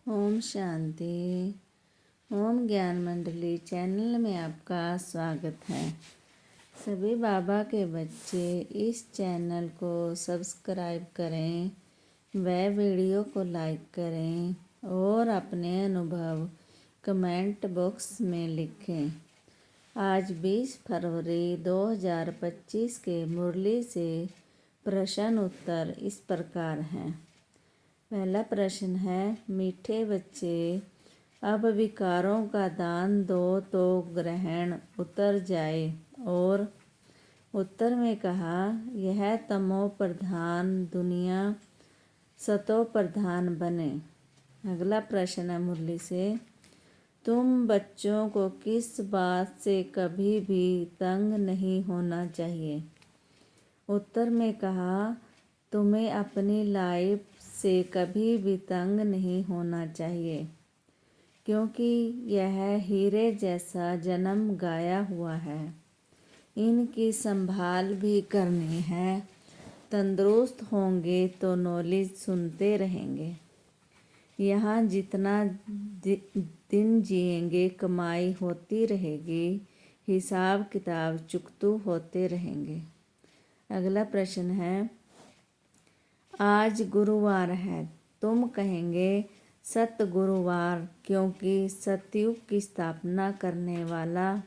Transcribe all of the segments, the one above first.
ओम शांति। ओम ज्ञान मंडली चैनल में आपका स्वागत है। सभी बाबा के बच्चे इस चैनल को सब्सक्राइब करें, वह वीडियो को लाइक करें और अपने अनुभव कमेंट बॉक्स में लिखें। आज 20 फरवरी 2025 के मुरली से प्रश्न उत्तर इस प्रकार हैं। पहला प्रश्न है, मीठे बच्चे, अब विकारों का दान दो तो ग्रहण उतर जाए। और उत्तर में कहा, यह तमो प्रधान दुनिया सतो प्रधान बने। अगला प्रश्न है मुरली से, तुम बच्चों को किस बात से कभी भी तंग नहीं होना चाहिए। उत्तर में कहा, तुम्हें अपनी लाइफ से कभी भी तंग नहीं होना चाहिए, क्योंकि यह हीरे जैसा जन्म गाया हुआ है। इनकी संभाल भी करनी है। तंदुरुस्त होंगे तो नॉलेज सुनते रहेंगे। यहाँ जितना दिन जिएंगे कमाई होती रहेगी, हिसाब किताब चुकतू होते रहेंगे। अगला प्रश्न है, आज गुरुवार है, तुम कहेंगे सत गुरुवार, क्योंकि सतयुग की स्थापना करने वाला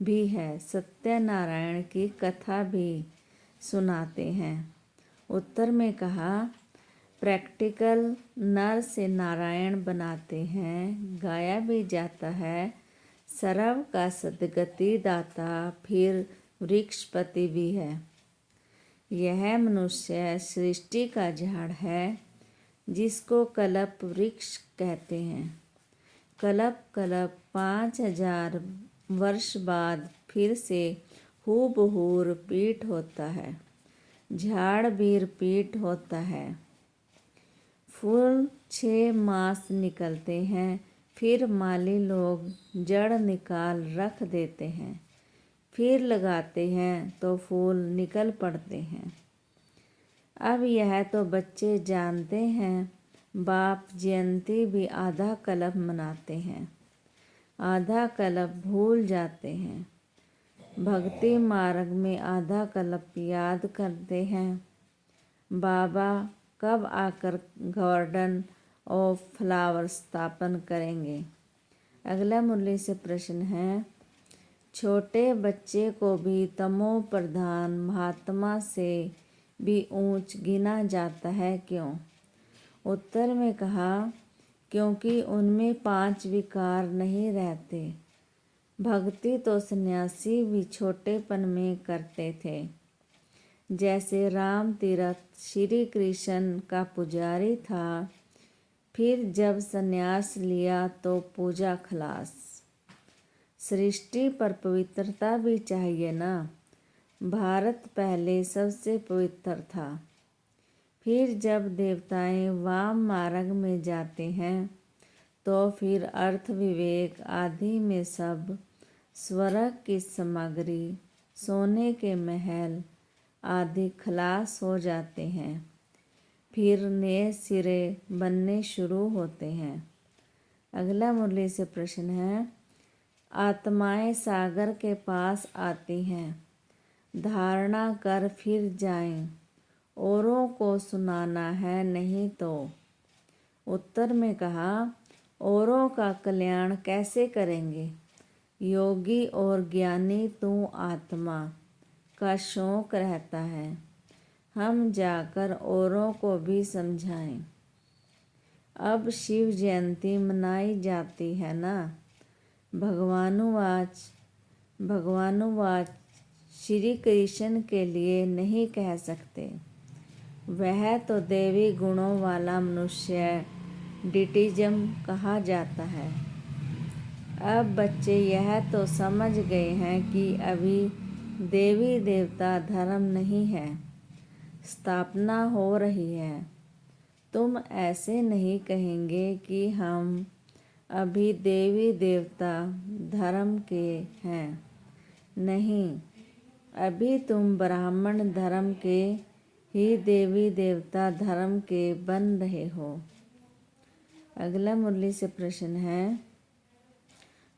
भी है। सत्यनारायण की कथा भी सुनाते हैं। उत्तर में कहा, प्रैक्टिकल नर से नारायण बनाते हैं। गाया भी जाता है, सर्व का सद्गति दाता, फिर वृक्षपति भी है। यह मनुष्य सृष्टि का झाड़ है, जिसको कल्प वृक्ष कहते हैं। कल्प 5000 वर्ष बाद फिर से हूबहू रिपीट होता है। झाड़ भी रिपीट होता है। फूल 6 मास निकलते हैं, फिर माली लोग जड़ निकाल रख देते हैं, फिर लगाते हैं तो फूल निकल पड़ते हैं। अब यह तो बच्चे जानते हैं। बाप जयंती भी आधा कल्प मनाते हैं, आधा कल्प भूल जाते हैं। भक्ति मार्ग में आधा कल्प याद करते हैं। बाबा कब आकर गार्डन ऑफ फ्लावर स्थापन करेंगे। अगला मुरली से प्रश्न है, छोटे बच्चे को भी तमो प्रधान महात्मा से भी ऊंच गिना जाता है, क्यों। उत्तर में कहा, क्योंकि उनमें 5 विकार नहीं रहते। भक्ति तो सन्यासी भी छोटेपन में करते थे। जैसे राम तीरथ श्री कृष्ण का पुजारी था, फिर जब सन्यास लिया तो पूजा खलास। सृष्टि पर पवित्रता भी चाहिए ना। भारत पहले सबसे पवित्र था। फिर जब देवताएं वाम मार्ग में जाते हैं, तो फिर अर्थ विवेक आदि में सब स्वर्ग की सामग्री, सोने के महल आदि खलास हो जाते हैं। फिर नए सिरे बनने शुरू होते हैं। अगला मुरली से प्रश्न है, आत्माएं सागर के पास आती हैं, धारणा कर फिर जाएं, औरों को सुनाना है नहीं तो। उत्तर में कहा, औरों का कल्याण कैसे करेंगे। योगी और ज्ञानी तू आत्मा का शौक रहता है, हम जाकर औरों को भी समझाएं। अब शिव जयंती मनाई जाती है ना। भगवानुवाच श्री कृष्ण के लिए नहीं कह सकते। वह तो देवी गुणों वाला मनुष्य डिटिज्म कहा जाता है। अब बच्चे यह तो समझ गए हैं कि अभी देवी देवता धर्म नहीं है, स्थापना हो रही है। तुम ऐसे नहीं कहेंगे कि हम अभी देवी देवता धर्म के हैं। नहीं, अभी तुम ब्राह्मण धर्म के ही देवी देवता धर्म के बन रहे हो। अगला मुरली से प्रश्न है,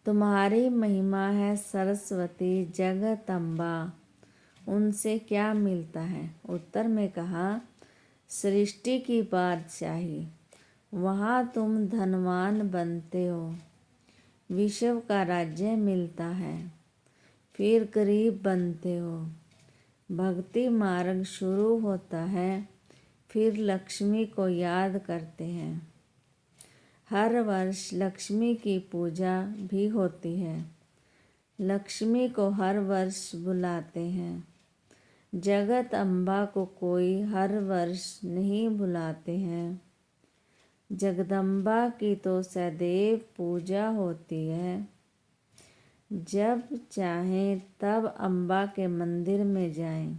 तुम्हारी महिमा है सरस्वती जगदम्बा, उनसे क्या मिलता है? उत्तर में कहा, सृष्टि की बादशाही, वहाँ तुम धनवान बनते हो, विश्व का राज्य मिलता है, फिर गरीब बनते हो, भक्ति मार्ग शुरू होता है, फिर लक्ष्मी को याद करते हैं। हर वर्ष लक्ष्मी की पूजा भी होती है, लक्ष्मी को हर वर्ष बुलाते हैं। जगदम्बा को कोई हर वर्ष नहीं बुलाते हैं। जगदम्बा की तो सदैव पूजा होती है। जब चाहें तब अम्बा के मंदिर में जाएं।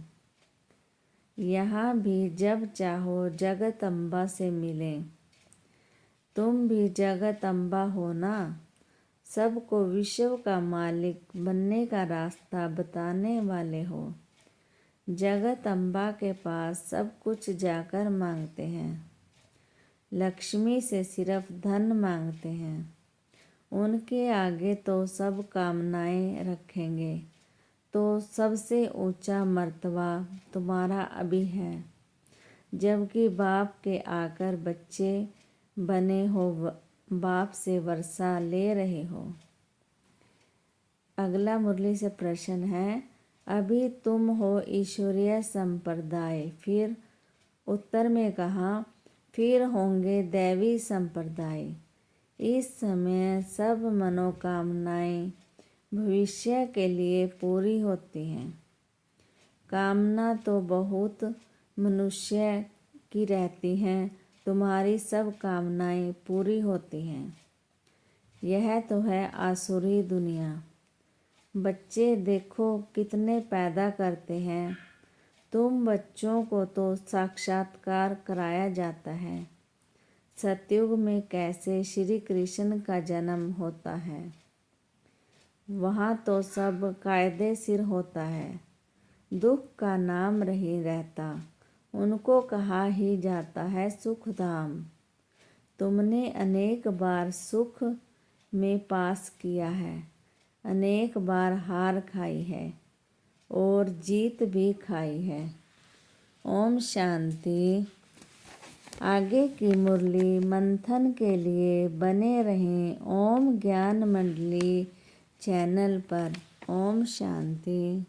यहाँ भी जब चाहो जगदम्बा से मिलें। तुम भी जगदम्बा हो ना, सबको विश्व का मालिक बनने का रास्ता बताने वाले हो। जगदम्बा के पास सब कुछ जाकर मांगते हैं, लक्ष्मी से सिर्फ धन मांगते हैं। उनके आगे तो सब कामनाएं रखेंगे, तो सबसे ऊंचा मर्तबा तुम्हारा अभी है। जबकि बाप के आकर बच्चे बने हो, बाप से वर्षा ले रहे हो। अगला मुरली से प्रश्न है, अभी तुम हो ईश्वरीय संप्रदाय, फिर? उत्तर में कहा, फिर होंगे दैवी संप्रदाय। इस समय सब मनोकामनाएं भविष्य के लिए पूरी होती हैं। कामना तो बहुत मनुष्य की रहती हैं, तुम्हारी सब कामनाएं पूरी होती हैं। यह तो है आसुरी दुनिया। बच्चे देखो कितने पैदा करते हैं। तुम बच्चों को तो साक्षात्कार कराया जाता है। सतयुग में कैसे श्री कृष्ण का जन्म होता है, वहाँ तो सब कायदे सिर होता है। दुख का नाम नहीं रहता, उनको कहा ही जाता है सुख धाम। तुमने अनेक बार सुख में पास किया है, अनेक बार हार खाई है और जीत भी खाई है। ओम शांति। आगे की मुरली मंथन के लिए बने रहें ओम ज्ञान मंडली चैनल पर। ओम शांति।